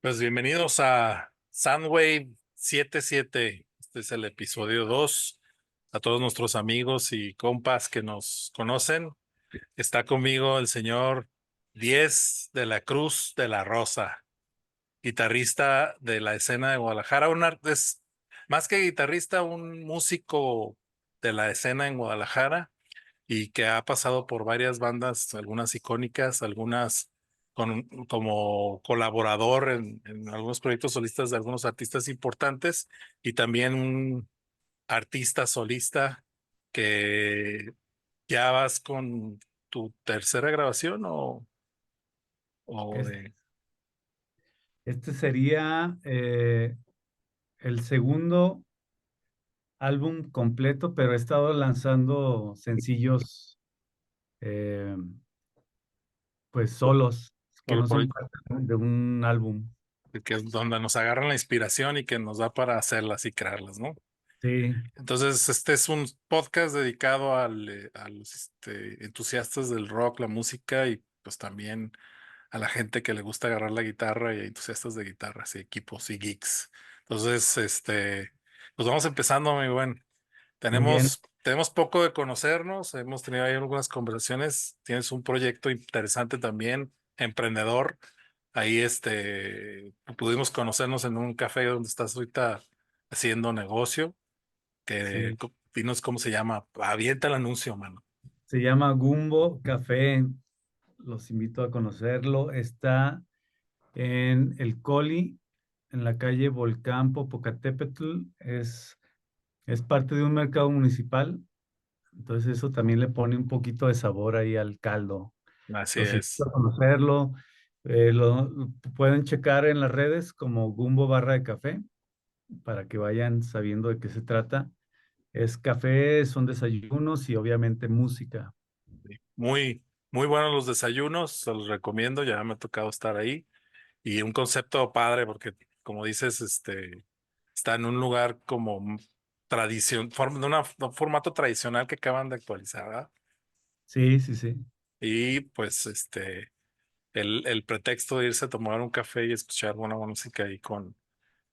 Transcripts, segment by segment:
Pues bienvenidos a Soundwave 77. Este es el episodio 2. A todos nuestros amigos y compas que nos conocen, está conmigo el señor Diez de la Cruz de la Rosa, guitarrista de la escena de Guadalajara. Es más que guitarrista, un músico de la escena en Guadalajara y que ha pasado por varias bandas, algunas icónicas, algunas como colaborador en algunos proyectos solistas de algunos artistas importantes y también un artista solista que ya vas con tu tercera grabación o Es- de Este sería el segundo álbum completo, pero he estado lanzando sencillos, eh, pues solos, que solo no por son parte de un álbum. que es donde nos agarran la inspiración y que nos da para hacerlas y crearlas, ¿no? Sí, Entonces, este es un podcast dedicado a los entusiastas del rock, la música y pues también a la gente que le gusta agarrar la guitarra y a entusiastas de guitarras y equipos y geeks. Entonces, pues vamos empezando, mi buen. muy bien. Tenemos poco de conocernos, hemos tenido ahí algunas conversaciones. Tienes un proyecto interesante también, emprendedor. Ahí, pudimos conocernos en un café donde estás ahorita haciendo negocio Sí, dinos cómo se llama. Avienta el anuncio, mano. se llama Gumbo Café. Los invito a conocerlo. Está en el Coli, en la calle Volcán Popocatépetl. Es parte de un mercado municipal. Entonces eso también le pone un poquito de sabor ahí al caldo. Así Los invito es. a conocerlo. Lo pueden checar en las redes como Gumbo Barra de Café para que vayan sabiendo de qué se trata. Es café, son desayunos y obviamente música. Muy, muy buenos los desayunos, se los recomiendo, ya me ha tocado estar ahí. Y un concepto padre, porque como dices, está en un lugar como de un formato tradicional que acaban de actualizar, ¿verdad? Sí, sí, sí. Y pues el pretexto de irse a tomar un café y escuchar buena música ahí con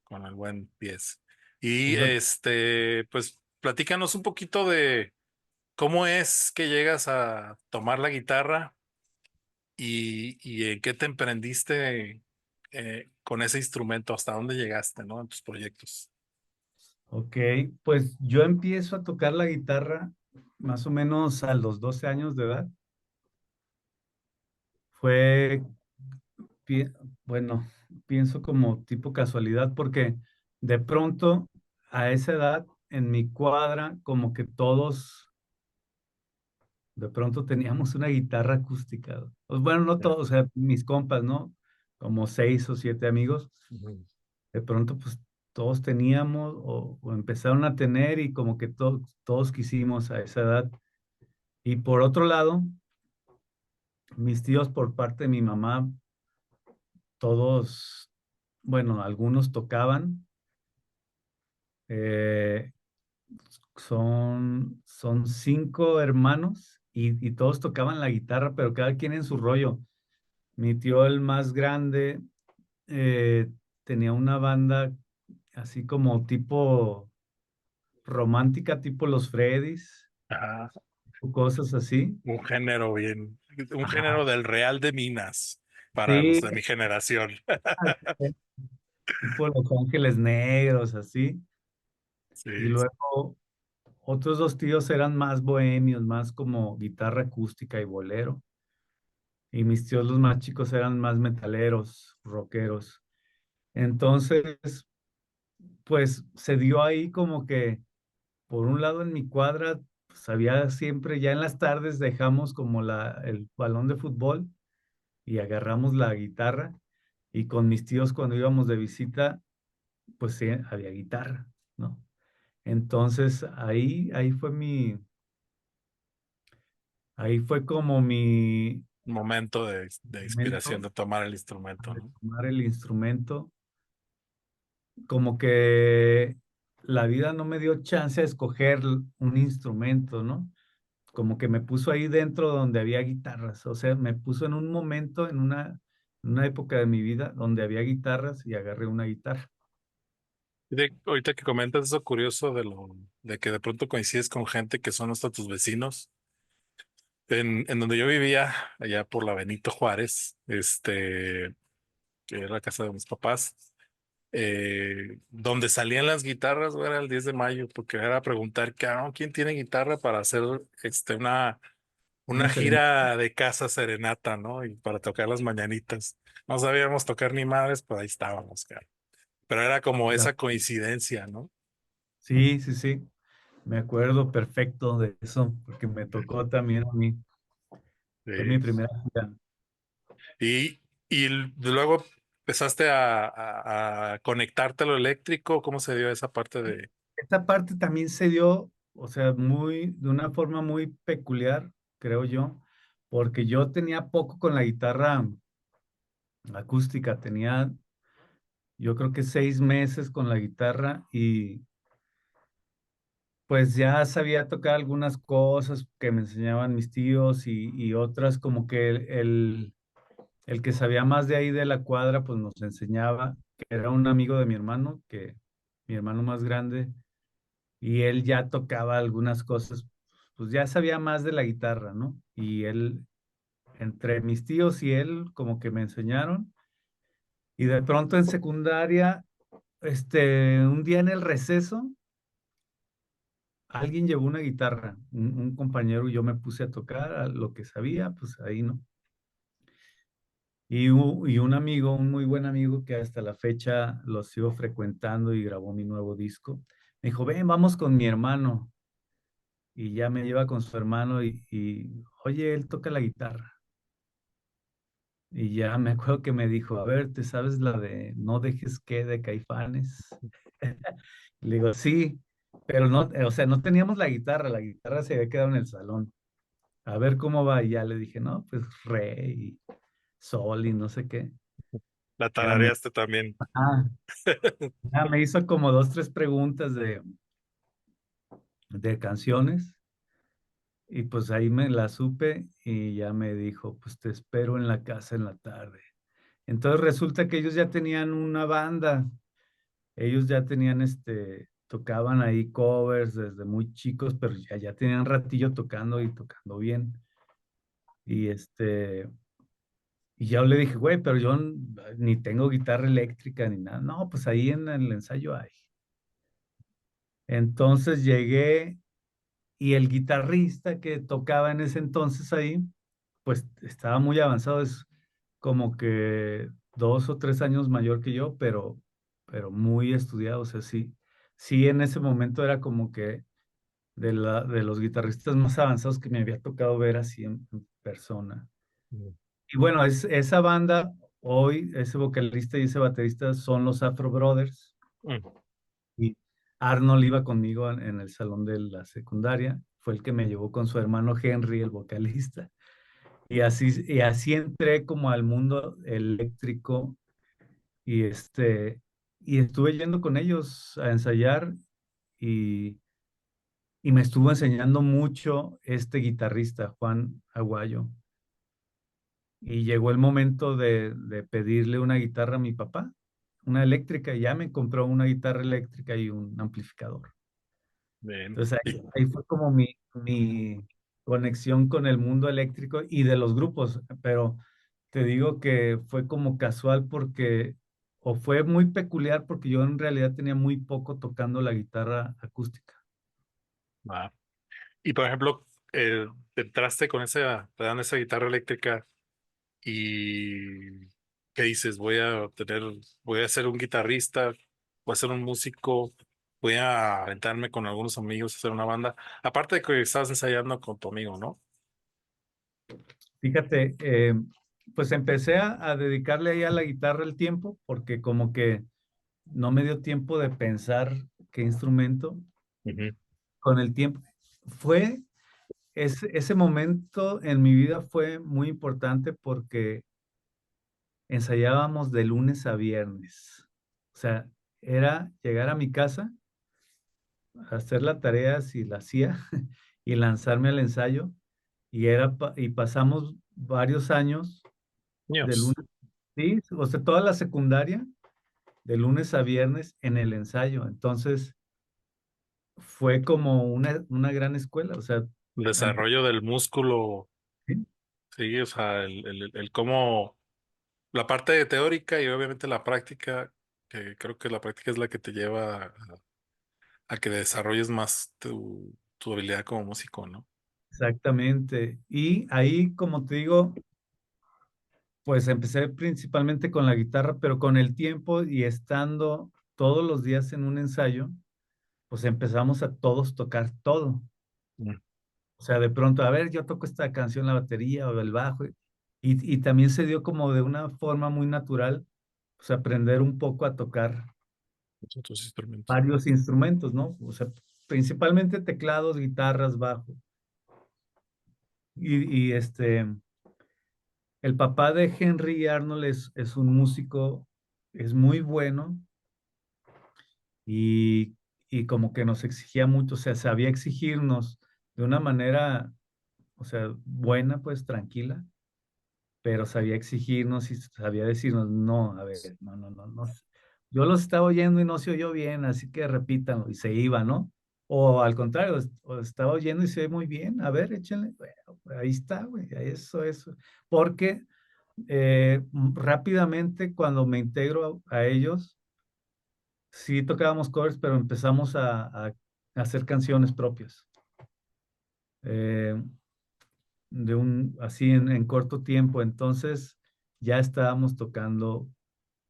el buen Pies. Y Es lo- pues platícanos un poquito de cómo es que llegas a tomar la guitarra y en qué te emprendiste con ese instrumento, hasta dónde llegaste, ¿no? En tus proyectos. Ok, pues yo empiezo a tocar la guitarra más o menos a los 12 años de edad. Fue, pi- bueno, pienso como tipo casualidad porque de pronto a esa edad en mi cuadra como que todos de pronto teníamos una guitarra acústica. Pues bueno, no Ya. todos, o sea, mis compas, ¿no? Como 6 o 7 amigos. Ujú. De pronto pues todos teníamos o empezaron a tener y como que todos quisimos a esa edad. Y por otro lado, mis tíos por parte de mi mamá, todos, bueno, algunos tocaban. eh, son 5 hermanos y todos tocaban la guitarra, pero cada quien en su rollo. Mi tío, el más grande, eh, tenía una banda así como tipo romántica, tipo los Freddys, Ajá. o cosas así. Un Ajá. género del Real de Minas para los Sí, de mi generación. tipo Los Ángeles Negros, así. Y Sí, luego otros dos tíos eran más bohemios, más como guitarra acústica y bolero. Y mis tíos los más chicos eran más metaleros, rockeros. Entonces, pues se dio ahí como que, por un lado en mi cuadra, pues había siempre, ya en las tardes dejamos como el balón de fútbol y agarramos la guitarra. Y con mis tíos cuando íbamos de visita, pues sí, había guitarra, ¿no? Entonces ahí fue como mi un momento de inspiración momento de tomar el instrumento, de ¿no? tomar el instrumento, como que la vida no me dio chance de escoger un instrumento, ¿no? Como que me puso ahí dentro donde había guitarras, o sea, me puso en un momento, en una época de mi vida donde había guitarras y agarré una guitarra. Ahorita que comentas eso curioso de que de pronto coincides con gente que son hasta tus vecinos. En donde yo vivía, allá por la Benito Juárez, que era la casa de mis papás, donde salían las guitarras, güey, era el 10 de mayo, porque era preguntar, cabrón, ¿quién tiene guitarra para hacer una Una serenata. gira de casa serenata, ¿no? Y para tocar las mañanitas. No sabíamos tocar ni madres, pero ahí estábamos, cara. Pero era como esa coincidencia, ¿no? Sí, sí, sí. Me acuerdo perfecto de eso, porque me tocó también a mí. Fue mi Sí. primera gira. Y luego empezaste a conectarte a lo eléctrico. ¿Cómo se dio esa parte de... Esta parte también se dio, o sea, de una forma muy peculiar, creo yo, porque yo tenía poco con la guitarra acústica, tenía yo creo que 6 meses con la guitarra y pues ya sabía tocar algunas cosas que me enseñaban mis tíos y otras como que el que sabía más de ahí de la cuadra pues nos enseñaba, que era un amigo de mi hermano, que mi hermano más grande, y él ya tocaba algunas cosas, pues ya sabía más de la guitarra, ¿no? Y él, entre mis tíos y él, como que me enseñaron. Y de pronto en secundaria, un día en el receso, alguien llevó una guitarra, un compañero y yo me puse a tocar a lo que sabía, pues ahí, ¿no? Y un amigo, un muy buen amigo que hasta la fecha lo sigo frecuentando y grabó mi nuevo disco, me dijo, ven, vamos con mi hermano. Y ya me lleva con su hermano oye, él toca la guitarra. Y ya me acuerdo que me dijo, a ver, ¿te sabes la de No dejes que de Caifanes? Le digo, sí, pero no, o sea, no teníamos la guitarra se había quedado en el salón. A ver cómo va. Y ya le dije, no, pues re y sol y no sé qué. La Ya me, tarareaste también? ah, ya me hizo como dos, tres preguntas de canciones y pues ahí me la supe y ya me dijo, pues te espero en la casa en la tarde. Entonces resulta que ellos ya tenían una banda, ellos ya tenían tocaban ahí covers desde muy chicos, pero ya tenían ratillo tocando y tocando bien. Y y ya le dije, güey, pero yo ni tengo guitarra eléctrica ni nada. No, pues ahí en el ensayo hay. Entonces llegué y el guitarrista que tocaba en ese entonces ahí, pues estaba muy avanzado, es como que 2 o 3 años mayor que yo, pero muy estudiado, o sea, sí, sí en ese momento era como que de los guitarristas más avanzados que me había tocado ver así en persona. Mm. Y bueno, esa banda, hoy, ese vocalista y ese baterista son los Afro Brothers. Mm. Y Arnold iba conmigo en el salón de la secundaria. Fue el que me llevó con su hermano Henry, el vocalista. Y así entré como al mundo eléctrico y y estuve yendo con ellos a ensayar y, y me estuvo enseñando mucho este guitarrista, Juan Aguayo. Y llegó el momento de pedirle una guitarra a mi papá, una eléctrica, y ya me compró una guitarra eléctrica y un amplificador. Bien. Entonces ahí fue como mi conexión con el mundo eléctrico y de los grupos, pero te digo que fue como casual o fue muy peculiar porque yo en realidad tenía muy poco tocando la guitarra acústica. Va. Y por ejemplo, entraste con te dan esa guitarra eléctrica y ¿qué dices? Voy a ser un guitarrista, voy a ser un músico, voy a aventarme con algunos amigos a hacer una banda. Aparte de que estabas ensayando con tu amigo, ¿no? Fíjate, pues empecé a dedicarle ahí a la guitarra el tiempo porque como que no me dio tiempo de pensar qué instrumento. Ujú. Con el tiempo fue ese momento en mi vida fue muy importante porque ensayábamos de lunes a viernes. O sea, era llegar a mi casa, hacer la tarea si la hacía y lanzarme al ensayo. Y pasamos varios años de lunes, Niños. Sí, o sea, toda la secundaria, de lunes a viernes en el ensayo. Entonces, fue como una gran escuela, o sea, El ante- desarrollo del músculo, ¿sí? sí, o sea, el cómo, la parte teórica y obviamente la práctica, que creo que la práctica es la que te lleva a que desarrolles más tu habilidad como músico, ¿no? Exactamente. Y ahí, como te digo, pues empecé principalmente con la guitarra, pero con el tiempo y estando todos los días en un ensayo, pues empezamos a todos tocar todo. Mm. O sea, de pronto, a ver, yo toco esta canción, la batería o el bajo. Y también se dio como de una forma muy natural, pues aprender un poco a tocar Los otros instrumentos. varios instrumentos, ¿no? O sea, principalmente teclados, guitarras, bajo. Y el papá de Henry Arnold es un músico, es muy bueno y, y como que nos exigía mucho, o sea, sabía exigirnos de una manera, o sea, buena, pues tranquila, pero sabía exigirnos y sabía decirnos, no, a ver, no, no, no, no. Yo los estaba oyendo y no se oyó bien, así que repítanlo y se iba, ¿no? O al contrario, o estaba oyendo y se oye muy bien, a ver, échenle, bueno, ahí está, güey, eso. Porque rápidamente cuando me integro a ellos, sí tocábamos covers, pero empezamos a hacer canciones propias. Eh, así en corto tiempo. Entonces ya estábamos tocando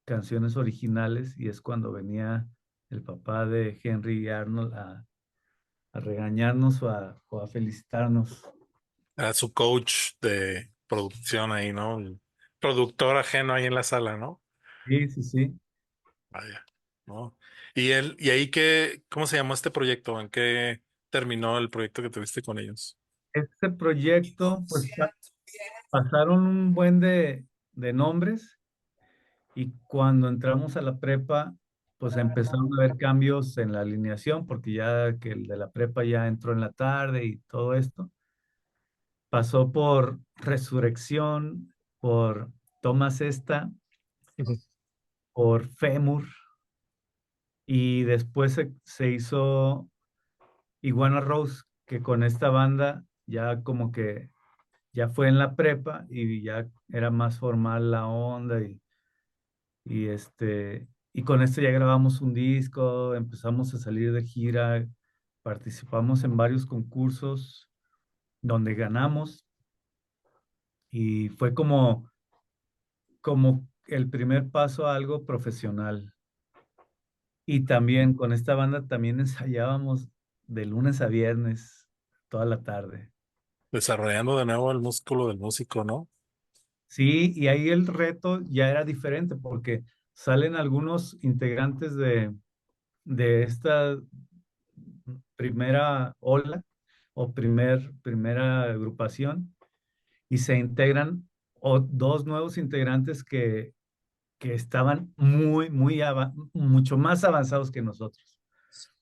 canciones originales y es cuando venía el papá de Henry Arnold a regañarnos o a felicitarnos. A su coach de producción ahí, ¿no? El productor ajeno ahí en la sala, ¿no? Sí, sí, sí. Vaya, ¿no? Y ahí qué, ¿cómo se llamó este proyecto? ¿En qué terminó el proyecto que tuviste con ellos? Este proyecto, pues pasaron un buen de nombres y cuando entramos a la prepa, pues empezaron a haber cambios en la alineación porque ya que el de la prepa ya entró en la tarde y todo esto. Pasó por Resurrección, por Tomas Esta, Ujú. por Fémur y después se hizo Iguana Rose, que con esta banda ya como que ya fue en la prepa y ya era más formal la onda y con esto ya grabamos un disco, empezamos a salir de gira, participamos en varios concursos donde ganamos y fue como el primer paso a algo profesional. Y también con esta banda también ensayábamos de lunes a viernes, toda la tarde. Desarrollando de nuevo el músculo del músico, ¿no? Sí, y ahí el reto ya era diferente porque salen algunos integrantes de esta primera ola o primera agrupación y se integran dos nuevos integrantes que estaban mucho más avanzados que nosotros.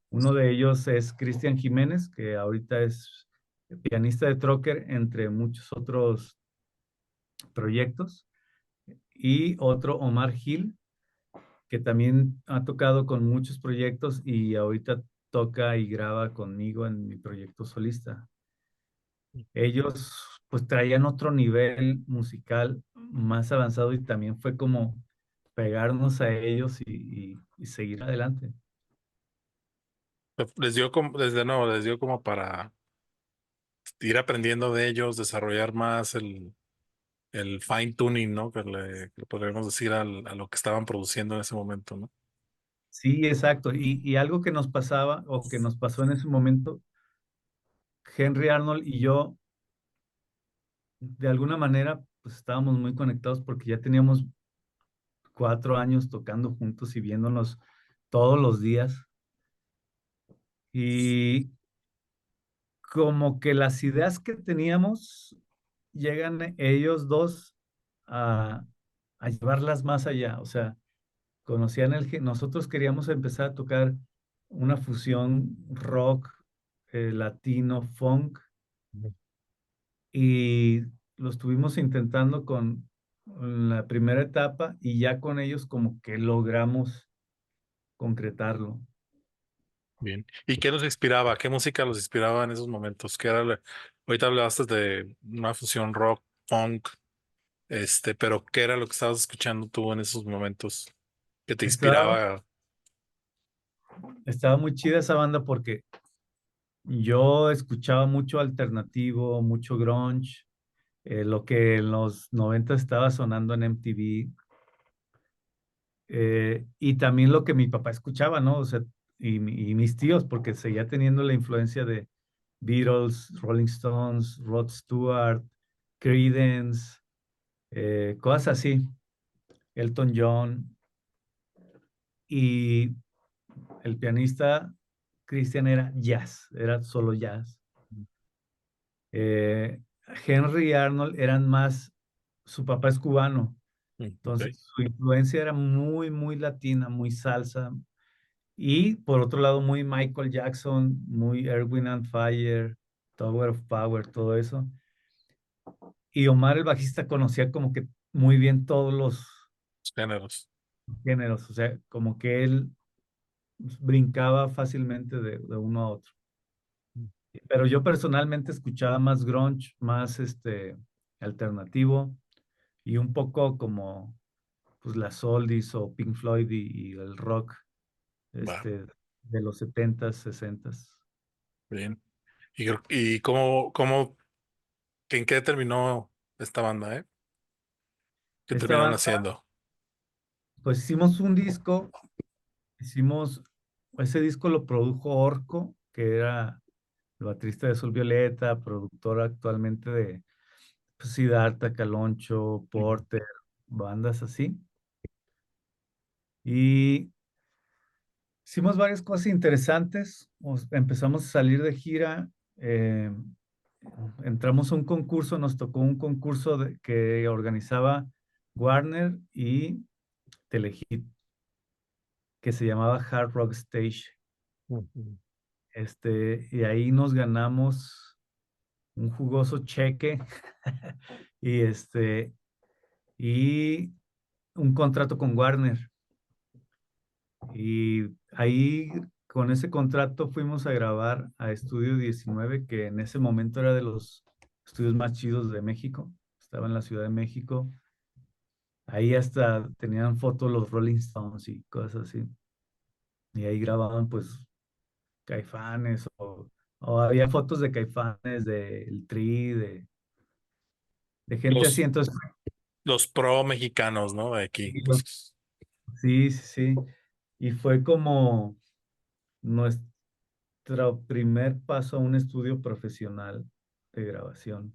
Uno de ellos es Cristian Jiménez, que ahorita es pianista de Trocker, entre muchos otros proyectos, y otro, Omar Gil, que también ha tocado con muchos proyectos y ahorita toca y graba conmigo en mi proyecto solista. Ellos pues traían otro nivel musical más avanzado y también fue como pegarnos a ellos y seguir adelante. Les dio como, desde nuevo, les dio como para ir aprendiendo de ellos, desarrollar más el fine tuning, ¿no? Que podríamos decir a lo que estaban produciendo en ese momento, ¿no? Sí, exacto. Y algo que nos pasaba o que nos pasó en ese momento, Henry Arnold y yo, de alguna manera, pues estábamos muy conectados porque ya teníamos 4 años tocando juntos y viéndonos todos los días. Y como que las ideas que teníamos llegan ellos dos a, a llevarlas más allá. O sea, conocían nosotros queríamos empezar a tocar una fusión rock, latino, funk, Ujú. y lo estuvimos intentando en la primera etapa y ya con ellos como que logramos concretarlo. Bien. ¿Y qué nos inspiraba? ¿Qué música los inspiraba en esos momentos? Ahorita hablaste de una fusión rock, punk, pero ¿qué era lo que estabas escuchando tú en esos momentos que te Estaba, inspiraba? estaba muy chida esa banda porque yo escuchaba mucho alternativo, mucho grunge, lo que en los 90 estaba sonando en MTV, y también lo que mi papá escuchaba, ¿no? O sea, y mis tíos, porque seguía teniendo la influencia de Beatles, Rolling Stones, Rod Stewart, Creedence, cosas así, Elton John, y el pianista Christian era jazz, era solo jazz. Eh, Henry y Arnold eran más, su papá es cubano, Mm, ok. entonces su influencia era muy, muy latina, muy salsa, y por otro lado muy Michael Jackson, muy Erwin and Fire, Tower of Power, todo eso. Y Omar el bajista conocía como que muy bien todos los Géneros. géneros, o sea, como que él brincaba fácilmente de uno a otro. Pero yo personalmente escuchaba más grunge, más alternativo y un poco como pues las oldies o Pink Floyd y el rock Va, de los 70s, 60s. bien. ¿Y en qué terminó esta banda, eh? ¿Qué Esta terminaron banda, haciendo? pues hicimos un disco, hicimos, ese disco lo produjo Orco, que era el baterista de Sol Violeta, productor actualmente de pues, Siddhartha, Caloncho, Ujú. Porter, bandas así. Y hicimos varias cosas interesantes. Empezamos a salir de gira. Entramos a un concurso, nos tocó un concurso que organizaba Warner y Telehit, que se llamaba Hard Rock Stage. Ujú. Y ahí nos ganamos un jugoso cheque y y un contrato con Warner. Y ahí con ese contrato fuimos a grabar a Estudio 19, que en ese momento era de los estudios más chidos de México. Estaba en la Ciudad de México. Ahí hasta tenían fotos los Rolling Stones y cosas así. Y ahí grababan pues Caifanes o había fotos de Caifanes, del Tri, de gente así. Los, Entonces, los pro mexicanos, ¿no? De aquí. sí, sí, sí, sí. Y fue como nuestro primer paso a un estudio profesional de grabación.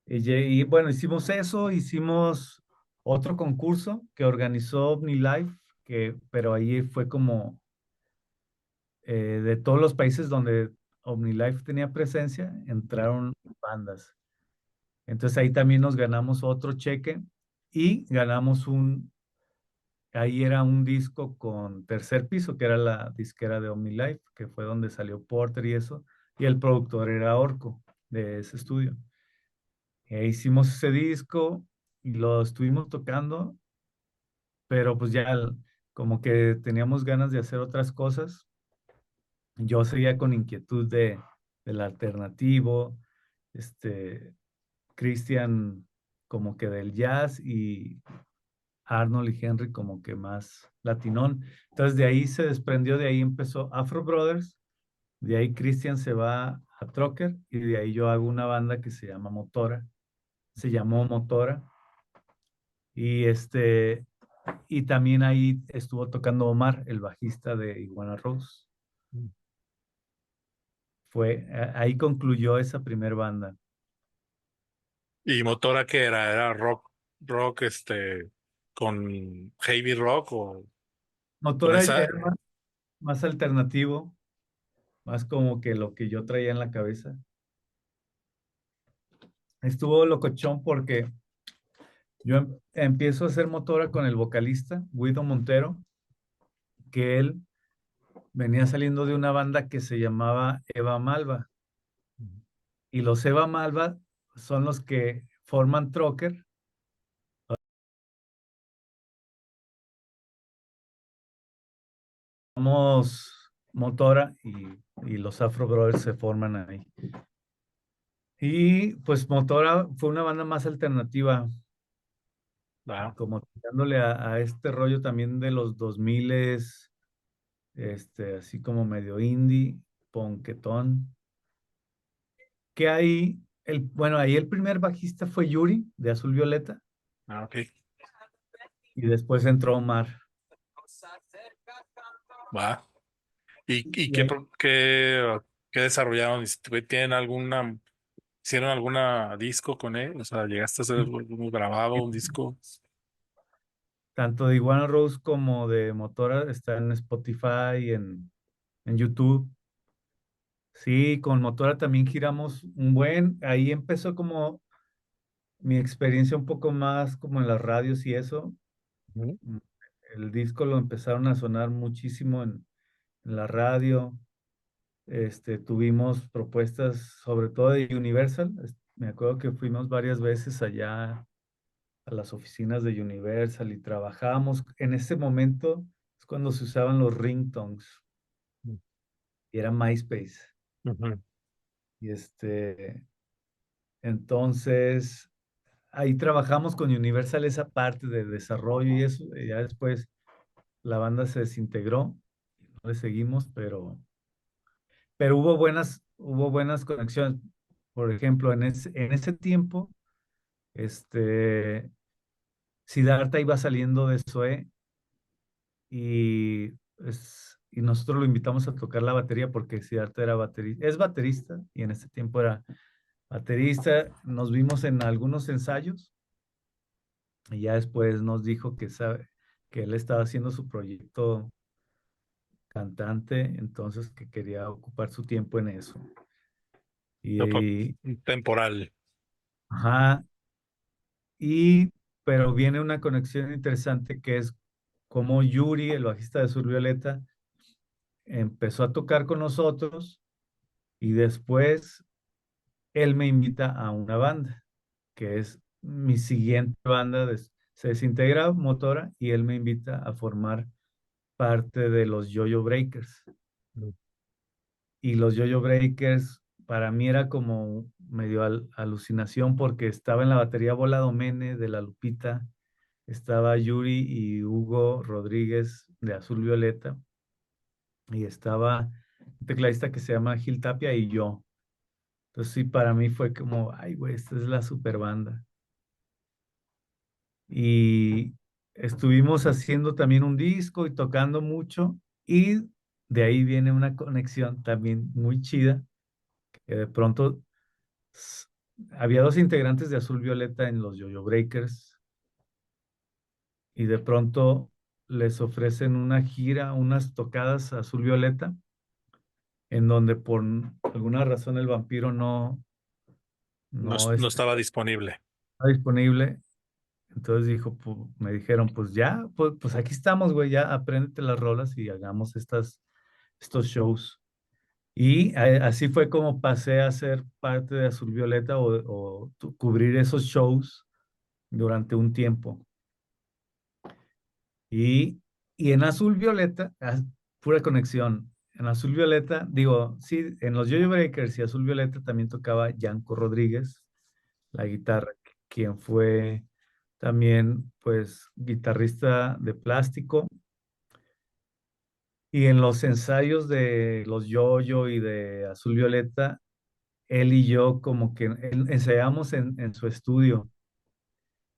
Y bueno, hicimos eso, hicimos otro concurso que organizó OmniLife, pero ahí fue como de todos los países donde OmniLife tenía presencia, entraron bandas. Entonces ahí también nos ganamos otro cheque y ganamos ahí era un disco con Tercer Piso, que era la disquera de OmniLife, que fue donde salió Porter y eso, y el productor era Orco de ese estudio. Hicimos ese disco y lo estuvimos tocando, pero pues ya como que teníamos ganas de hacer otras cosas. Yo seguía con inquietud del alternativo, este, Christian como que del jazz y Arnold y Henry como que más latinón. Entonces de ahí se desprendió, de ahí empezó Afro Brothers, de ahí Christian se va a Trocker y de ahí yo hago una banda que se llama Motora, se llamó Motora y y también ahí estuvo tocando Omar, el bajista de Iguana Rose. Ahí concluyó esa primer banda. ¿Y Motora qué era? ¿Era rock, con heavy rock o con Motora esa? era más alternativo, más como que lo que yo traía en la cabeza. Estuvo locochón porque yo empiezo a hacer Motora con el vocalista, Guido Montero, que él venía saliendo de una banda que se llamaba Eva Malva. Y los Eva Malva son los que forman Trocker Somos Motora y los Afro Brothers se forman ahí. Y pues Motora fue una banda más alternativa, Ah, como tirándole a este rollo también de los 2000, así como medio indie, punketón. Que ahí, bueno, ahí el primer bajista fue Yuri, de Azul Violeta, ok. y después entró Omar. Va. ¿Y Y qué, ahí, qué desarrollaron? ¿Tienen hicieron alguna disco con él? O sea, ¿llegaste a hacer un grabado, un disco? tanto de Iguana Rose como de Motora está en Spotify, en YouTube. Sí, con Motora también giramos ahí empezó como mi experiencia un poco más como en las radios y eso. Ujú. Mm, El disco lo empezaron a sonar muchísimo en la radio. Tuvimos propuestas sobre todo de Universal. Me acuerdo que fuimos varias veces allá a las oficinas de Universal y trabajamos. En ese momento es cuando se usaban los ringtones y era MySpace. Ujú. Y entonces ahí trabajamos con Universal esa parte de desarrollo y eso. Y ya después la banda se desintegró, no le seguimos, pero hubo buenas conexiones. Por ejemplo, en ese tiempo, este, Siddhartha iba saliendo de SOE y nosotros lo invitamos a tocar la batería porque Siddhartha era baterista, es baterista y en ese tiempo era baterista. Nos vimos en algunos ensayos y ya después nos dijo que él estaba haciendo su proyecto cantante, entonces que quería ocupar su tiempo en eso. No, Y, temporal. ajá, pero viene una conexión interesante que es como Yuri, el bajista de Sur Violeta, empezó a tocar con nosotros y después él me invita a una banda, que es mi siguiente banda. Se desintegra Motora y él me invita a formar parte de los Yo-Yo Breakers. Y los Yo-Yo Breakers para mí era como medio alucinación porque estaba en la batería Bola Domene de La Lupita, estaba Yuri y Hugo Rodríguez de Azul Violeta y estaba un tecladista que se llama Gil Tapia y yo. Entonces sí, para mí fue como, ay, güey, esta es la super banda. Y estuvimos haciendo también un disco y tocando mucho y de ahí viene una conexión también muy chida, que de pronto s- había dos integrantes de Azul Violeta en los Yo-Yo Breakers y de pronto les ofrecen una gira, unas tocadas a Azul Violeta, en donde por alguna razón el vampiro No, no no estaba disponible. está disponible. Entonces me dijeron, pues ya, pues aquí estamos, güey, ya apréndete las rolas y hagamos estos shows. Y así fue como pasé a ser parte de Azul Violeta o cubrir esos shows durante un tiempo. Y, y en Azul Violeta, pura conexión. En Azul Violeta, digo, sí, en los Yo-Yo Breakers y Azul Violeta también tocaba Yanko Rodríguez, la guitarra, quien fue también, pues, guitarrista de Plástico. Y en los ensayos de los Yo-Yo y de Azul Violeta, él y yo como que ensayamos en su estudio.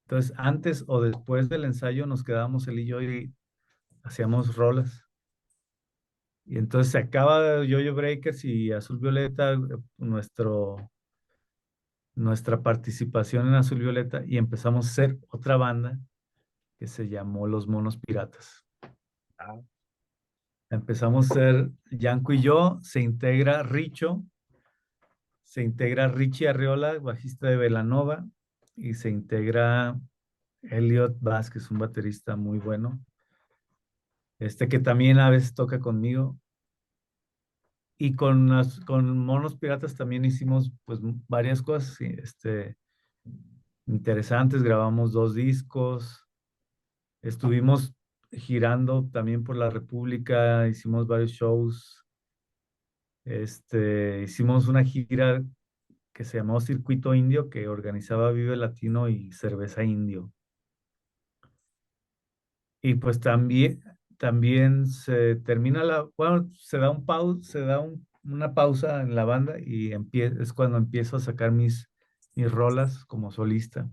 Entonces, antes o después del ensayo nos quedábamos él y yo y hacíamos rolas. Y entonces se acaba Yo-Yo Breakers y Azul Violeta, nuestra participación en Azul Violeta y empezamos a hacer otra banda que se llamó Los Monos Piratas. Ah, Empezamos a ser Yanko y yo, se integra Richie Arriola, bajista de Belanova, y se integra Elliot Vázquez, un baterista muy bueno, que también a veces toca conmigo. Y con Monos Piratas también hicimos pues varias cosas sí, interesantes, grabamos 2 discos, estuvimos girando también por la República, hicimos varios shows, hicimos una gira que se llamó Circuito Indio, que organizaba Vive Latino y Cerveza Indio. Y pues también se termina bueno, se da una pausa en la banda y es cuando empiezo a sacar mis rolas como solista.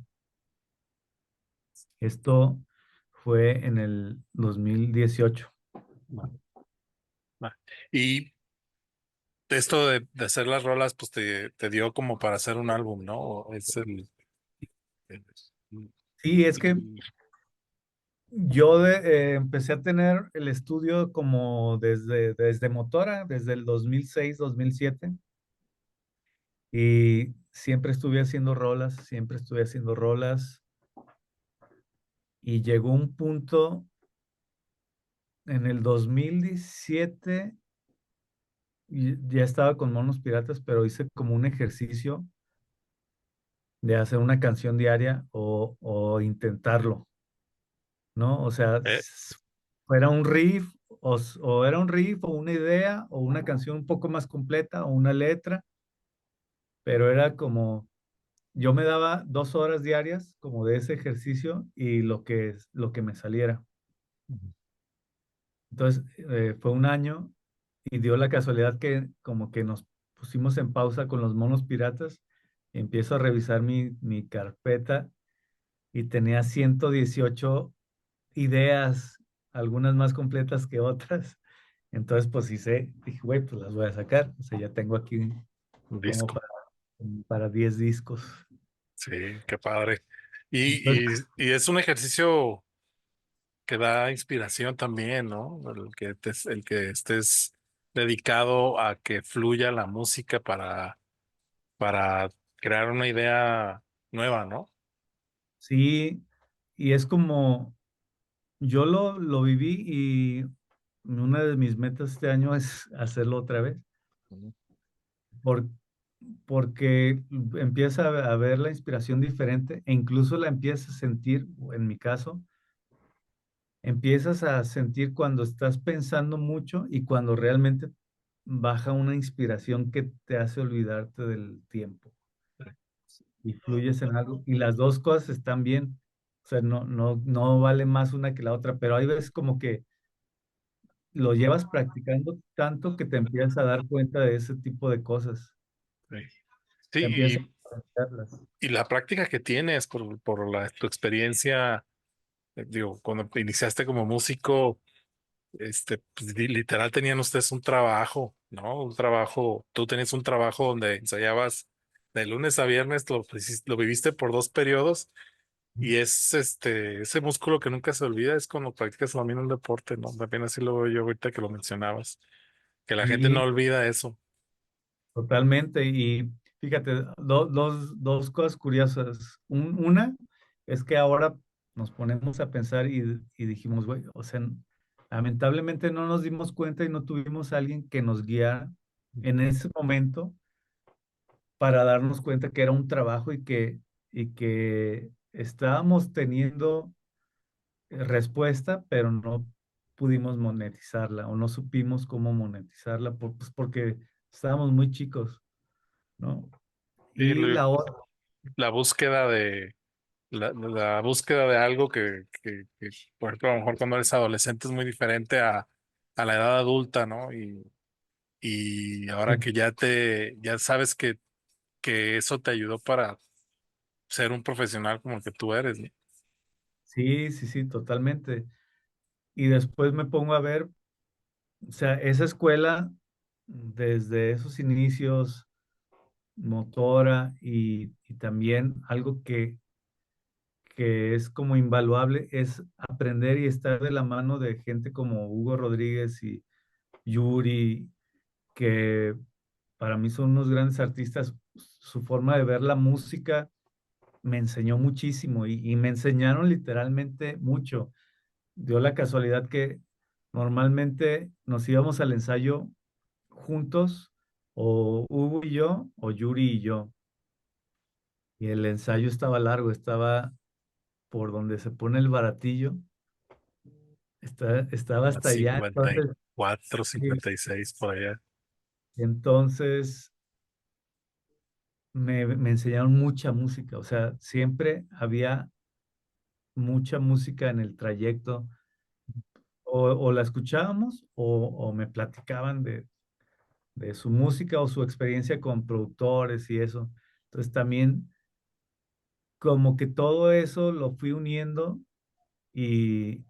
Esto fue en el 2018. Va, va. Y esto de hacer las rolas, pues te dio como para hacer un álbum, ¿no? ¿O es el- Sí, es que yo empecé a tener el estudio como desde Motora, desde el 2006, 2007, y siempre estuve haciendo rolas, y llegó un punto en el 2017, y ya estaba con Monos Piratas, pero hice como un ejercicio de hacer una canción diaria o intentarlo, ¿no? O sea, eh, fuera un riff o era un riff o una idea o una canción un poco más completa o una letra, pero era como, yo me daba 2 horas diarias como de ese ejercicio y lo que me saliera. Entonces, fue un año y dio la casualidad que como que nos pusimos en pausa con los Monos Piratas y empiezo a revisar mi carpeta y tenía 118 ideas, algunas más completas que otras. Entonces, pues dije, güey, pues las voy a sacar. O sea, ya tengo aquí un como disco. para 10 discos. Sí, qué padre. Entonces, Y es un ejercicio que da inspiración también, ¿no? El que estés dedicado a que fluya la música para crear una idea nueva, ¿no? sí, y es como, yo lo viví y una de mis metas este año es hacerlo otra vez, Ujú. por, porque empieza a ver la inspiración diferente e incluso la empiezas a sentir, en mi caso, empiezas a sentir cuando estás pensando mucho y cuando realmente baja una inspiración que te hace olvidarte del tiempo y fluyes en algo. Y las dos cosas están bien. O sea, no vale más una que la otra, pero hay veces como que lo llevas practicando tanto que te empiezas a dar cuenta de ese tipo de cosas. Sí, Te sí, empiezas a practicarlas. y la práctica que tienes por tu experiencia, digo, cuando iniciaste como músico, pues, literal tenían ustedes un trabajo, ¿no? Un trabajo, tú tenías un trabajo donde ensayabas de lunes a viernes, lo viviste por 2 periodos. Y es ese músculo que nunca se olvida, es cuando practicas también un deporte, ¿no? También así lo veo yo ahorita que lo mencionabas, que la gente no Sí, olvida eso. totalmente. Y fíjate, dos cosas curiosas. Una es que ahora nos ponemos a pensar y dijimos, güey, o sea, lamentablemente no nos dimos cuenta y no tuvimos a alguien que nos guiara en ese momento para darnos cuenta que era un trabajo y que estábamos teniendo respuesta, pero no pudimos monetizarla o no supimos cómo monetizarla pues porque estábamos muy chicos, ¿no? Y Y la otra, la búsqueda la búsqueda de algo por ejemplo, a lo mejor cuando eres adolescente es muy diferente a la edad adulta, ¿no? Y ahora que ya sabes que eso te ayudó para ser un profesional como el que tú eres, ¿no? sí, sí, sí, totalmente. Y después me pongo a ver, o sea, esa escuela, desde esos inicios, motora y también algo que es como invaluable, es aprender y estar de la mano de gente como Hugo Rodríguez y Yuri, que para mí son unos grandes artistas. Su forma de ver la música me enseñó muchísimo y me enseñaron literalmente mucho. Dio la casualidad que normalmente nos íbamos al ensayo juntos, o Hugo y yo, o Yuri y yo. Y el ensayo estaba largo, estaba por donde se pone el baratillo. estaba a hasta allá, 54, sí, 56 por allá. entonces me enseñaron mucha música, o sea, siempre había mucha música en el trayecto, o la escuchábamos o me platicaban de su música o su experiencia con productores y eso. Entonces también como que todo eso lo fui uniendo y,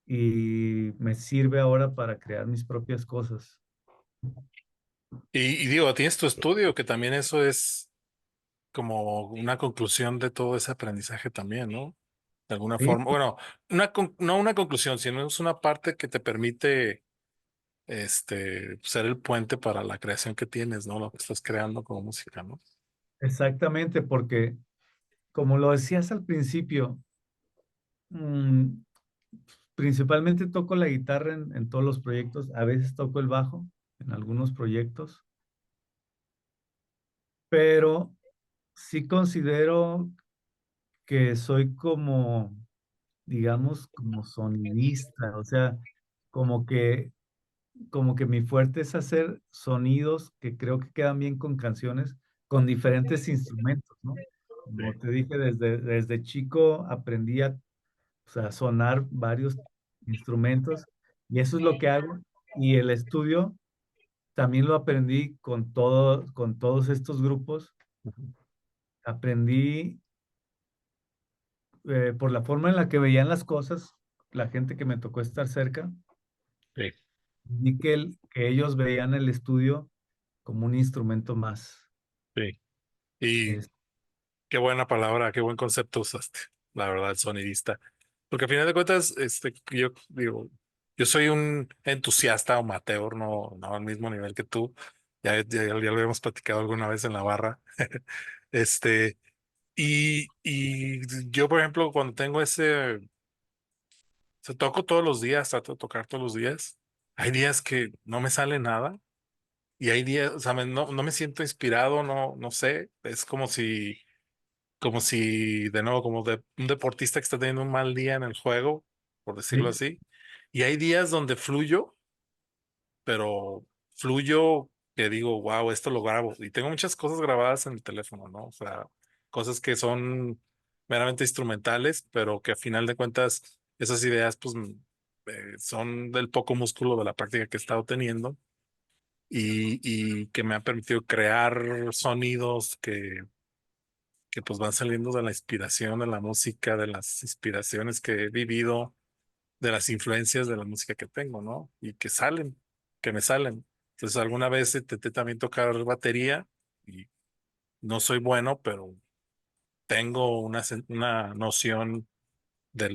y me sirve ahora para crear mis propias cosas. Y digo, tienes tu estudio, que también eso es como una conclusión de todo ese aprendizaje también, ¿no? De alguna Sí, forma. Bueno, no una conclusión, sino es una parte que te permite ser el puente para la creación que tienes, ¿no? Lo que estás creando como música, ¿no? exactamente, porque como lo decías al principio, mm, principalmente toco la guitarra en todos los proyectos, a veces toco el bajo en algunos proyectos, pero sí considero que soy como, digamos, como sonidista, o sea, como que, como que mi fuerte es hacer sonidos que creo que quedan bien con canciones, con diferentes instrumentos, ¿no? Como Sí. te dije, desde chico aprendí a, o sea, sonar varios instrumentos y eso es lo que hago. Y el estudio también lo aprendí con todos estos grupos. Ujú. Aprendí por la forma en la que veían las cosas, la gente que me tocó estar cerca, Sí, y que ellos veían el estudio como un instrumento más. sí. Y Es- qué buena palabra, qué buen concepto usaste, la verdad, sonidista. Porque al final de cuentas, yo digo, yo soy un entusiasta amateur, no al mismo nivel que tú. Ya lo habíamos platicado alguna vez en la barra. Este, y yo, por ejemplo, cuando tengo toco todos los días, trato de tocar todos los días. Hay días que no me sale nada y hay días, o sea, no me siento inspirado, no sé. Es como si, de nuevo, como de un deportista que está teniendo un mal día en el juego, por decirlo sí, así. Y hay días donde fluyo, pero fluyo que digo, wow, esto lo grabo. Y tengo muchas cosas grabadas en el teléfono, ¿no? O sea, cosas que son meramente instrumentales, pero que a final de cuentas, esas ideas, pues, son del poco músculo de la práctica que he estado teniendo y que me han permitido crear sonidos que pues van saliendo de la inspiración de la música, de las inspiraciones que he vivido, de las influencias de la música que tengo, ¿no? Y que me salen. Entonces alguna vez intenté también tocar batería y no soy bueno, pero tengo una noción de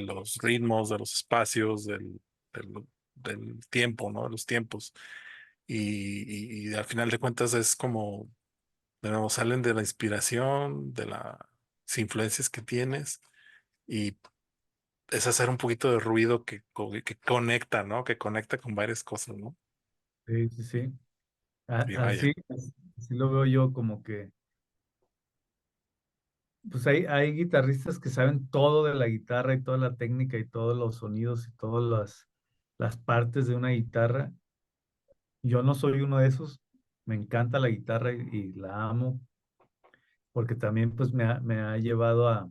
los ritmos, de los espacios, del tiempo, ¿no? De los tiempos. Y al final de cuentas es como, de nuevo, salen de la inspiración, de las influencias que tienes y es hacer un poquito de ruido que conecta, ¿no? Que conecta con varias cosas, ¿no? sí, sí, sí. Y vaya. Así lo veo yo como que, pues hay guitarristas que saben todo de la guitarra y toda la técnica y todos los sonidos y todas las partes de una guitarra. Yo no soy uno de esos. Me encanta la guitarra y la amo porque también pues me ha llevado a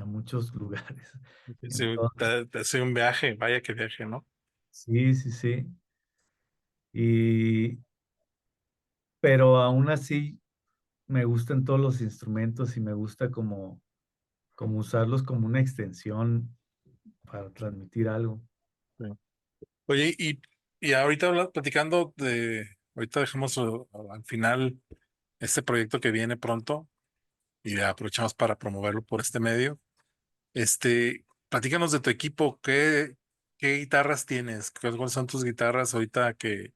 muchos lugares. Sí, Entonces, sí, un viaje, vaya que viaje, ¿no? sí, sí, sí. Y, pero aún así me gustan todos los instrumentos y me gusta como usarlos como una extensión para transmitir algo. Sí. Oye, y ahorita platicando ahorita dejamos al final este proyecto que viene pronto y aprovechamos para promoverlo por este medio. Platícanos de tu equipo, ¿qué guitarras tienes? ¿Cuáles son tus guitarras ahorita que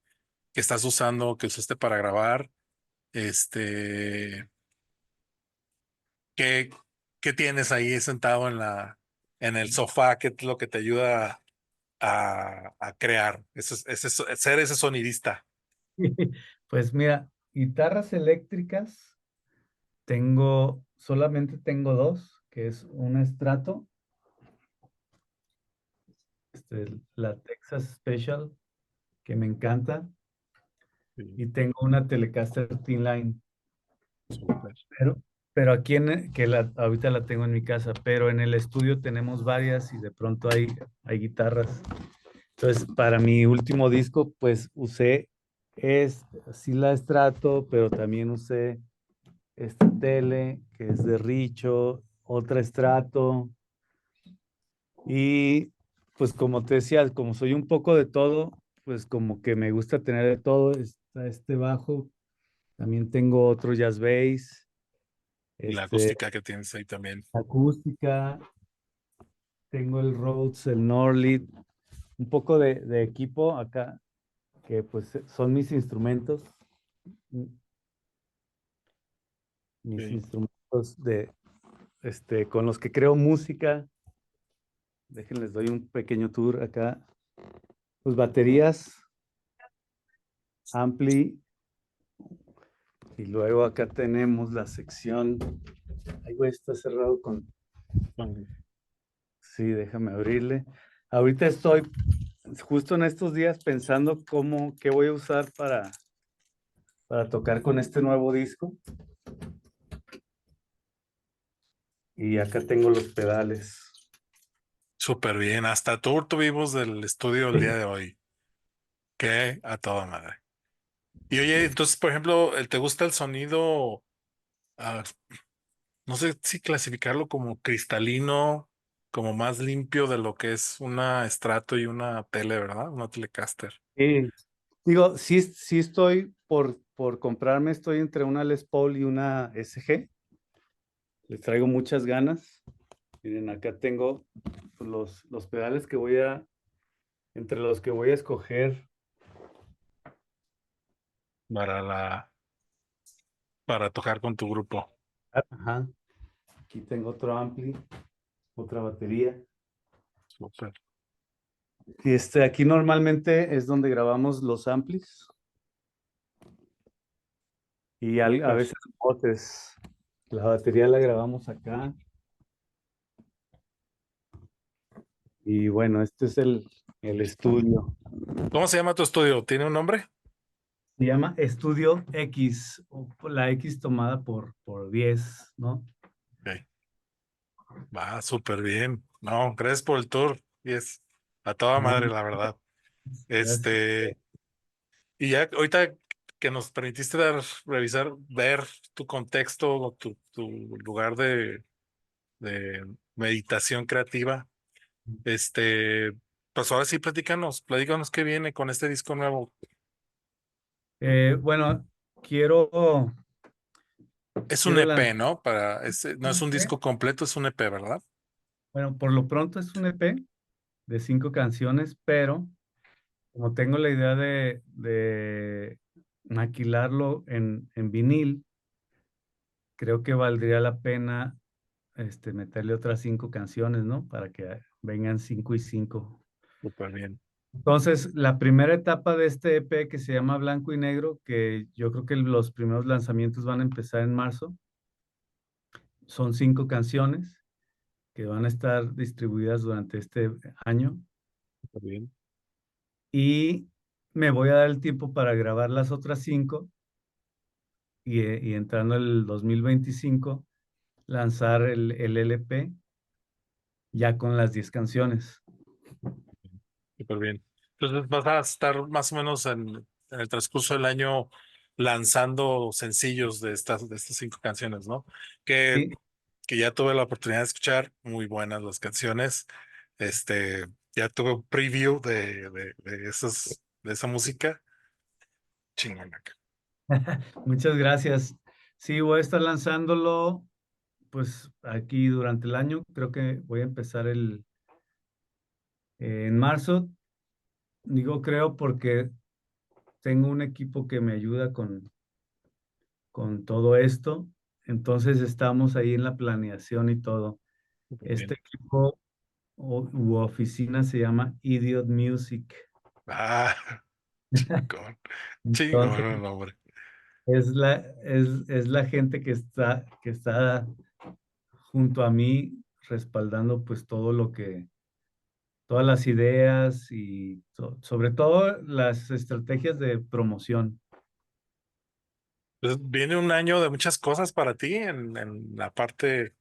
estás usando, que usaste para grabar? Este, ¿qué, qué tienes ahí sentado en el sofá? ¿Qué es lo que te ayuda a crear? Ser ese sonidista. Pues mira, guitarras eléctricas solamente tengo dos, que es una Strato la Texas Special, que me encanta, Sí, y tengo una Telecaster Teen Line, súper. pero, aquí ahorita la tengo en mi casa, pero en el estudio tenemos varias y de pronto hay guitarras. Entonces, para mi último disco, pues usé, sí la Strato, pero también usé esta tele, que es de Richo, otra Strato, y pues como te decía, como soy un poco de todo, pues como que me gusta tener de todo. Está este bajo, también tengo otro jazz bass, Y la este, acústica que tienes ahí también. acústica, tengo el Rhodes, el Norlid, un poco de equipo acá, que pues son mis instrumentos, m- mis Sí. instrumentos con los que creo música. Déjenles doy un pequeño tour acá. Pues baterías, ampli, y luego acá tenemos la sección. Ay, güey, está cerrado con. Bueno, Sí, déjame abrirle. Ahorita estoy justo en estos días pensando qué voy a usar para tocar con este nuevo disco. Y acá tengo los pedales. súper bien. Hasta tour tuvimos del estudio el día Sí. de hoy. Que a toda madre. Y oye, entonces, por ejemplo, ¿te gusta el sonido? ah, no sé si clasificarlo como cristalino, como más limpio de lo que es una estrato y una tele, ¿verdad? Una Telecaster. Sí. Digo, sí estoy por comprarme, estoy entre una Les Paul y una SG. Les traigo muchas ganas. Miren, acá tengo los pedales entre los que voy a escoger. para para tocar con tu grupo. Ajá, aquí tengo otro ampli, otra batería. Súper. Y aquí normalmente es donde grabamos los amplis y a Súper. veces botes. La batería la grabamos acá. Y bueno, este es el estudio. ¿Cómo se llama tu estudio? ¿Tiene un nombre? Se llama Estudio X, o por la X tomada por 10, ¿no? Ok. Va, súper bien. No, gracias por el tour. Y es a toda No, madre, la verdad. gracias. Este, y ya ahorita que nos permitiste revisar, ver tu contexto, tu lugar de meditación creativa, pues ahora sí, platícanos qué viene con este disco nuevo. Bueno, quiero, Es un quiero EP, lanzar ¿no? No un es un EP. disco completo, es un EP, ¿verdad? Bueno, por lo pronto es un EP de 5 canciones, pero como tengo la idea de maquilarlo en vinil, creo que valdría la pena meterle otras 5 canciones, ¿no? Para que vengan 5 y 5. Súper bien. Entonces, la primera etapa de este EP que se llama Blanco y Negro, que yo creo que los primeros lanzamientos van a empezar en marzo, son 5 canciones que van a estar distribuidas durante este año Súper bien. y me voy a dar el tiempo para grabar las otras 5 y entrando el 2025 lanzar el LP ya con las 10 canciones. Súper bien. Entonces vas a estar más o menos en el transcurso del año lanzando sencillos de estas 5 canciones, ¿no? Que, Sí, que ya tuve la oportunidad de escuchar, muy buenas las canciones. Este, ya tuve un preview de esa música. Chingona. muchas gracias. Sí, voy a estar lanzándolo pues aquí durante el año. Creo que voy a empezar en marzo. Digo creo porque tengo un equipo que me ayuda con todo esto. Entonces estamos ahí en la planeación y todo. Súper Este bien. equipo u oficina se llama Idiot Music. Ah, chingón. Chingón Entonces el nombre. es la gente que está junto a mí respaldando pues todo todas las ideas y sobre todo las estrategias de promoción. Pues viene un año de muchas cosas para ti en la parte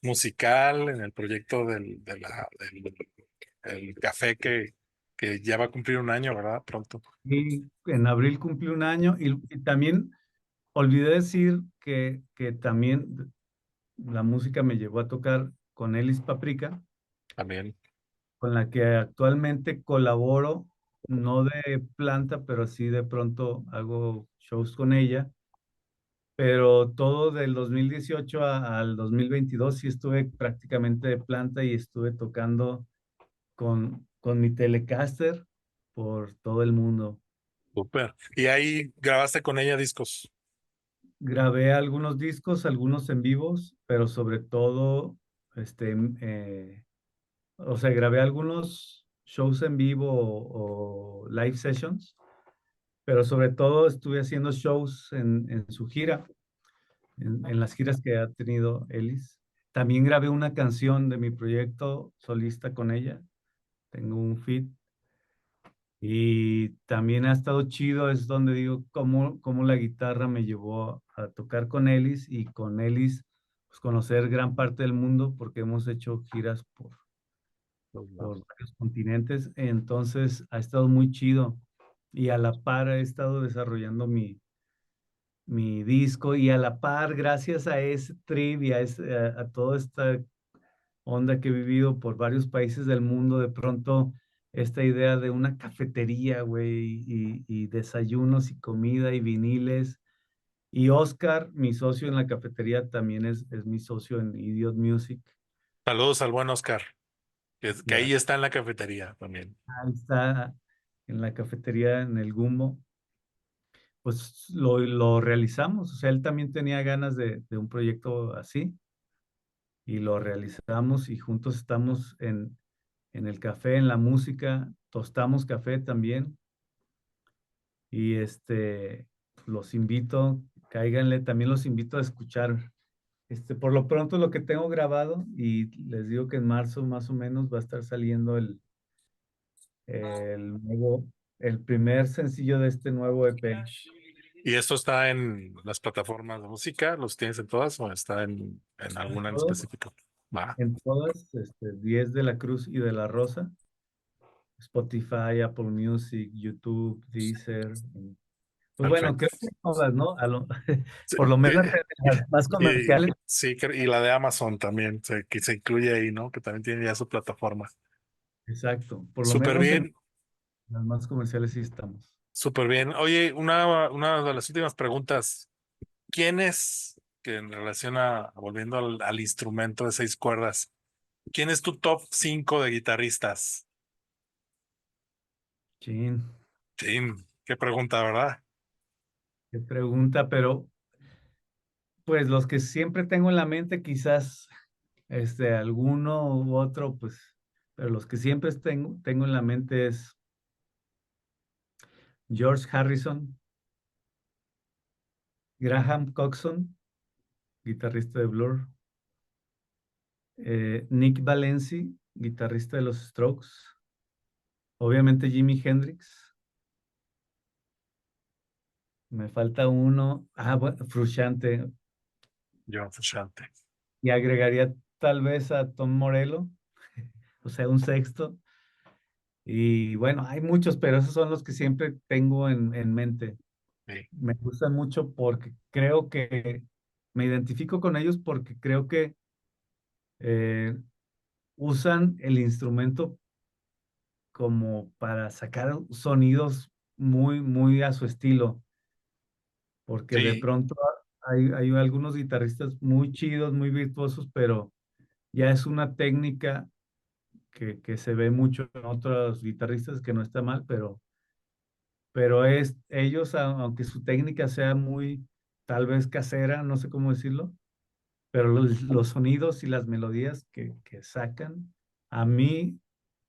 musical, en el proyecto del el café que ya va a cumplir un año, ¿verdad? Pronto Y en abril cumplí un año y también olvidé decir que también la música me llevó a tocar con Elis Paprika, también. con la que actualmente colaboro, no de planta, pero sí de pronto hago shows con ella. Pero todo del 2018 al 2022 sí estuve prácticamente de planta y estuve tocando con mi Telecaster por todo el mundo. Súper. Y ahí grabaste con ella discos Grabé algunos discos, algunos en vivos, pero sobre todo, este, o sea, grabé algunos shows en vivo o live sessions, pero sobre todo estuve haciendo shows en su gira, en las giras que ha tenido Ellis. También grabé una canción de mi proyecto solista con ella, tengo un feat. Y también ha estado chido, es donde digo cómo la guitarra me llevó a tocar con Ellis y con Ellis pues, conocer gran parte del mundo porque hemos hecho giras los por lados. varios continentes. Entonces ha estado muy chido y a la par he estado desarrollando mi disco y a la par, gracias a ese trip y a toda esta onda que he vivido por varios países del mundo, de pronto esta idea de una cafetería, güey, y desayunos y comida y viniles. Y Oscar, mi socio en la cafetería, también es mi socio en Idiot Music. Saludos al buen Oscar, que Ya ahí está en la cafetería también. ahí está en la cafetería en el Gumbo. Pues lo realizamos. O sea, él también tenía ganas de un proyecto así y lo realizamos y juntos estamos en el café, en la música, tostamos café también y los invito, cáiganle, también los invito a escuchar. Por lo pronto lo que tengo grabado y les digo que en marzo más o menos va a estar saliendo el nuevo, el primer sencillo de este nuevo EP. ¿Y esto está en las plataformas de música? ¿Los tienes en todas o está en En alguna en todas, específico? Va. en todas, 10 de la Cruz y de la Rosa, Spotify, Apple Music, YouTube, Deezer. Pues bueno, Perfecto. creo que todas, ¿no? Sí, por lo menos las más comerciales. sí, y la de Amazon también, que se incluye ahí, ¿no? Que también tiene ya su plataforma. Exacto, por lo Súper menos en bien, las más comerciales sí estamos. súper bien. Oye, una de las últimas preguntas. ¿Quién es, que en relación volviendo al instrumento de 6 cuerdas, quién es tu top 5 de guitarristas? Chin, Sí, qué pregunta, ¿verdad? qué pregunta, pero pues los que siempre tengo en la mente, quizás alguno u otro, pues, pero los que siempre tengo en la mente es George Harrison, Graham Coxon, guitarrista de Blur, Nick Valenci, guitarrista de los Strokes, obviamente Jimi Hendrix, me falta uno, bueno, Frusciante, John Frusciante. y agregaría tal vez a Tom Morello, o sea, un sexto. Y bueno, hay muchos, pero esos son los que siempre tengo en mente. Sí, Me gustan mucho porque creo que me identifico con ellos porque creo que eh, usan el instrumento como para sacar sonidos muy, muy a su estilo, porque de sí, pronto hay algunos guitarristas muy chidos, muy virtuosos, pero ya es una técnica que se ve mucho en otros guitarristas que no está mal, pero ellos, aunque su técnica sea muy, tal vez casera, no sé cómo decirlo, pero los sonidos y las melodías que sacan, a mí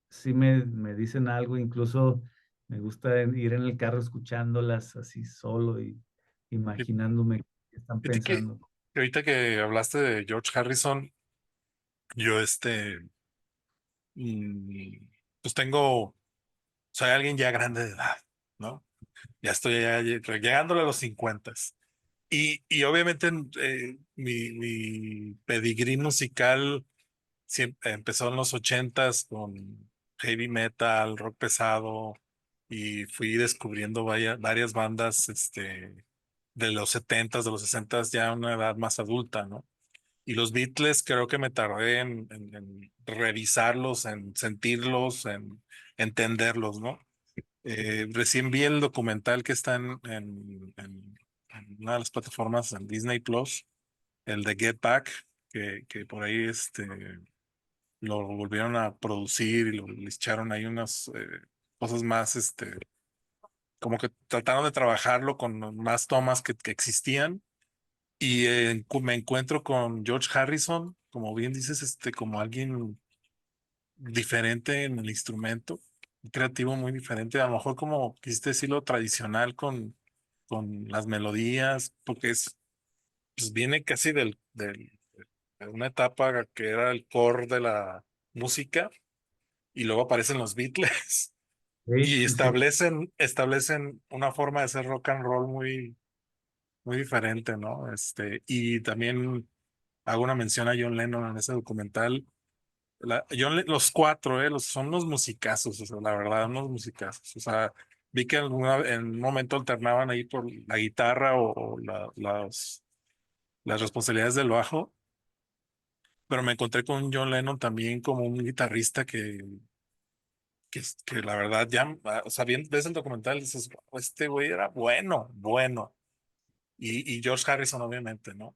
sí me dicen algo, incluso me gusta ir en el carro escuchándolas así solo y imaginándome qué están fíjate pensando. que ahorita que hablaste de George Harrison, yo pues tengo, soy alguien ya grande de edad, ¿no? Ya estoy ya llegándole a los 50. Y obviamente mi pedigrí musical empezó en los 80 con heavy metal, rock pesado, y fui descubriendo varias bandas de los 70, de los 60, ya a una edad más adulta, ¿no? Y los Beatles creo que me tardé en revisarlos, en sentirlos, en entenderlos, ¿no? Recién vi el documental que está en una de las plataformas en Disney Plus, el de Get Back, que por ahí lo volvieron a producir y le echaron ahí unas cosas más, como que trataron de trabajarlo con más tomas que existían. Y me encuentro con George Harrison, como bien dices, como alguien diferente en el instrumento, un creativo muy diferente, a lo mejor como quisiste decirlo, tradicional con las melodías, porque pues viene casi de una etapa que era el core de la música, y luego aparecen los Beatles Sí, y sí, sí. establecen una forma de hacer rock and roll muy diferente, ¿no? Y también hago una mención a John Lennon en ese documental. Los cuatro, son unos musicazos, o sea, la verdad, unos musicazos. O sea, vi que en un momento alternaban ahí por la guitarra o las responsabilidades del bajo, pero me encontré con John Lennon también como un guitarrista que la verdad ya, o sea, bien ves el documental y dices: "Wow, este güey era bueno, bueno". Y George Harrison, obviamente, ¿no?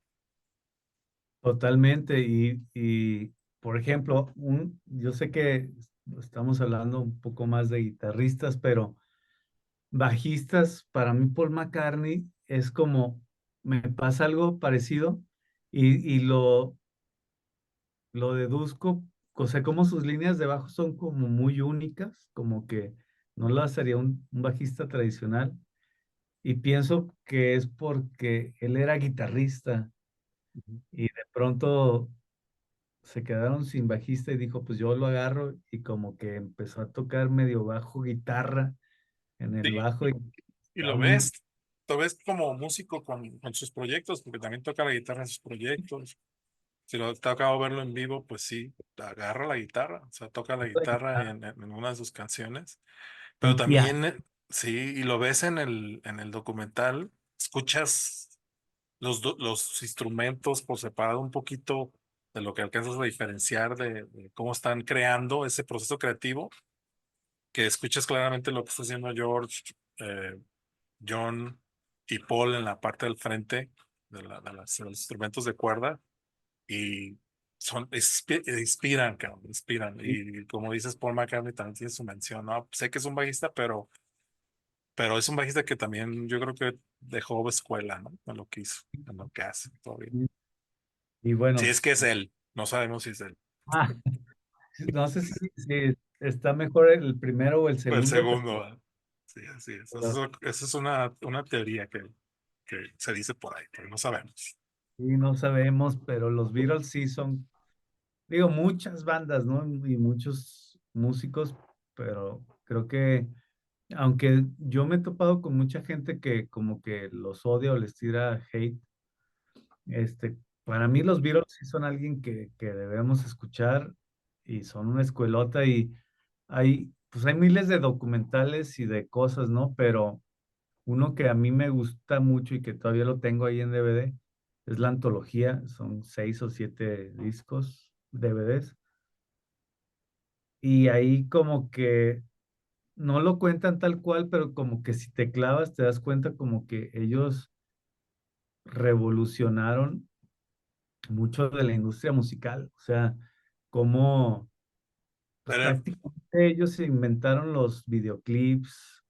Totalmente. Por ejemplo, yo sé que estamos hablando un poco más de guitarristas, pero bajistas, para mí Paul McCartney es como, me pasa algo parecido y lo deduzco, o sea, como sus líneas de bajo son como muy únicas, como que no las haría un bajista tradicional. Y pienso que es porque él era guitarrista Ujú. y de pronto se quedaron sin bajista y dijo, pues yo lo agarro y como que empezó a tocar medio bajo guitarra en el Sí, bajo y y está muy lo ves como músico con sus proyectos, porque también toca la guitarra en sus proyectos. Si lo te ha tocado verlo en vivo, pues sí, agarra la guitarra, o sea, toca la guitarra en una de sus canciones. Pero un piano. también, sí, y lo ves en el documental, escuchas los instrumentos por separado un poquito de lo que alcanzas a diferenciar de cómo están creando ese proceso creativo, que escuchas claramente lo que está haciendo George, eh, John y Paul en la parte del frente de los instrumentos de cuerda, y inspiran, cabrón, inspiran. Y como dices, Paul McCartney también tiene su mención, ¿no? Sé que es un bajista, pero es un bajista que también yo creo que dejó escuela, ¿no? En lo que hizo, en lo que hace todavía. Y Si bueno, es que es él, no sabemos si es él. ah, no sé si está mejor el primero o el O el segundo, segundo, ¿verdad? Sí, así es. pero Esa es una teoría que se dice por ahí, pero no sabemos. sí, no sabemos, pero los Beatles sí son, digo, muchas bandas, ¿no? Y muchos músicos, pero creo que, aunque yo me he topado con mucha gente que como que los odia o les tira hate, para mí los Beatles sí son alguien que debemos escuchar y son una escuelota y pues hay miles de documentales y de cosas, ¿no? Pero uno que a mí me gusta mucho y que todavía lo tengo ahí en DVD es la antología, son 6 o 7 discos, DVDs, y ahí como que no lo cuentan tal cual, pero como que si te clavas te das cuenta como que ellos revolucionaron mucho de la industria musical, o sea, como pues Era prácticamente ellos se inventaron los videoclips,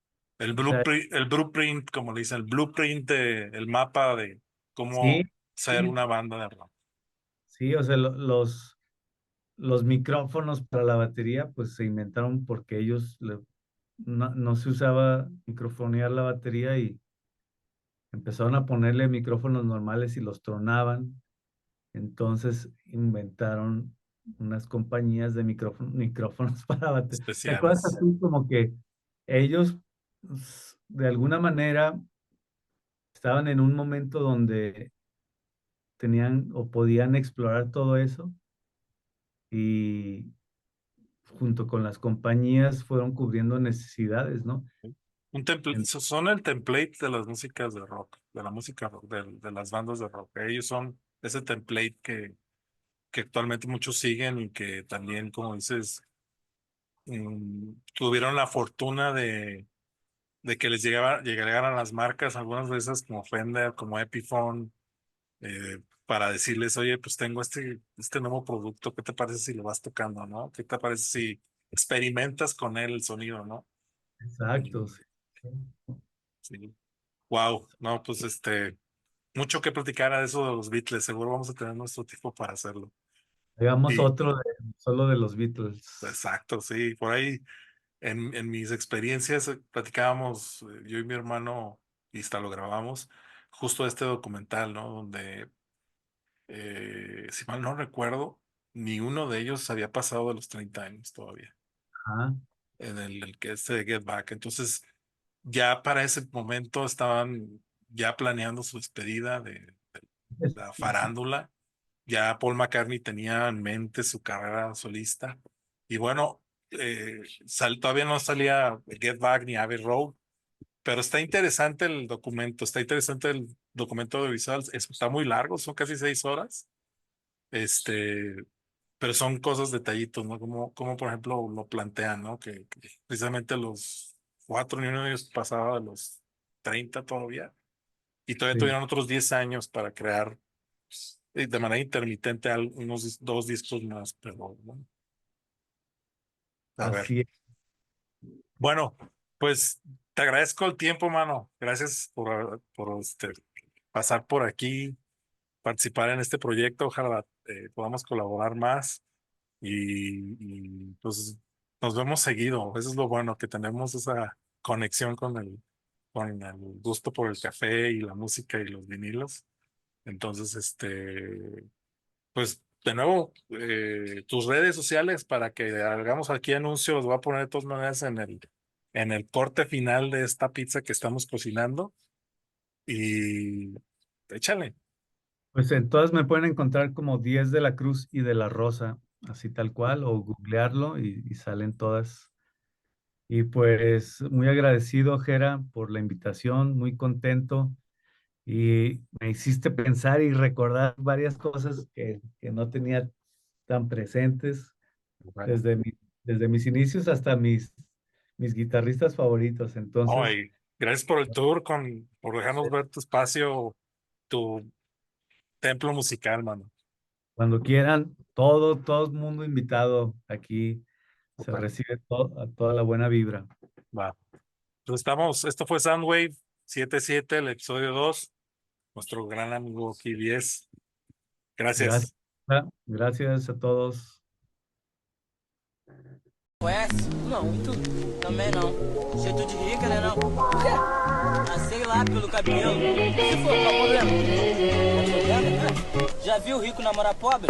o sea, el blueprint, como le dicen, el blueprint, el mapa de sí, cómo ser sí, una banda de rock. sí, o sea, los micrófonos para la batería pues se inventaron porque no se usaba microfonear la batería y empezaron a ponerle micrófonos normales y los tronaban, entonces inventaron. unas compañías de micrófonos para batería. ¿Te acuerdas especiales. así como que ellos de alguna manera estaban en un momento donde tenían o podían explorar todo eso y junto con las compañías fueron cubriendo necesidades, ¿no? En- Son el template de las músicas de rock, de la música rock, de las bandas de rock. Ellos son ese template que actualmente muchos siguen y que también, como dices, tuvieron la fortuna de que les llegaran las marcas, algunas de esas como Fender, como Epiphone, para decirles, oye, pues tengo este nuevo producto, ¿qué te parece si lo vas tocando, no? ¿Qué te parece si experimentas con él el sonido, no? Exacto, Y, sí. sí. Wow, no, pues mucho que platicar a eso de los Beatles, seguro vamos a tener nuestro tiempo para hacerlo. Hagamos Y otro solo de los Beatles. exacto, sí, por ahí en mis experiencias platicábamos yo y mi hermano, y hasta lo grabamos, justo este documental, ¿no? Donde, si mal no recuerdo, ni uno de ellos había pasado de los 30 años todavía, Ajá, en el que es de Get Back. Entonces, ya para ese momento estaban ya planeando su despedida de la farándula. Ya Paul McCartney tenía en mente su carrera solista. Y bueno, todavía no salía Get Back ni Abbey Road, pero está interesante el documento, está interesante el documento audiovisual. Está muy largo, son casi 6 horas. Este, pero son cosas, detallitos, ¿no? Como por ejemplo lo plantean, ¿no? Que precisamente los 4 ni uno de ellos pasaba de los 30 todavía. Y todavía sí, tuvieron otros 10 años para crear de manera intermitente unos 2 discos más, pero bueno, a ver. así es. Bueno, pues te agradezco el tiempo, mano. Gracias por pasar por aquí, participar en este proyecto. Ojalá podamos colaborar más pues nos vemos seguido. Eso es lo bueno, que tenemos esa conexión con el gusto por el café y la música y los vinilos. Entonces, pues de nuevo, tus redes sociales para que hagamos aquí anuncios, los voy a poner de todas maneras en el corte final de esta pizza que estamos cocinando y échale. Pues en todas me pueden encontrar como 10 de la Cruz y de la Rosa, así tal cual, o googlearlo y salen todas. Y pues muy agradecido, Jera, por la invitación, muy contento. Y me hiciste pensar y recordar varias cosas que no tenía tan presentes Bueno, desde desde mis inicios hasta mis guitarristas favoritos. Entonces, ay, gracias por el tour, por dejarnos ver tu espacio, tu templo musical, mano. cuando quieran, todo el mundo invitado aquí, se Super. recibe a toda la buena vibra. Va. Pues esto fue Soundwave 77, el episodio 2, nuestro gran amigo KBS. Gracias, Gracias. gracias a todos. Conhece? Não, muito. Também não. Jeito de rica, né não? Por quê? Ah, sei lá, pelo cabelo. Se for, qual o problema? Qual o problema? Já viu rico namorar pobre?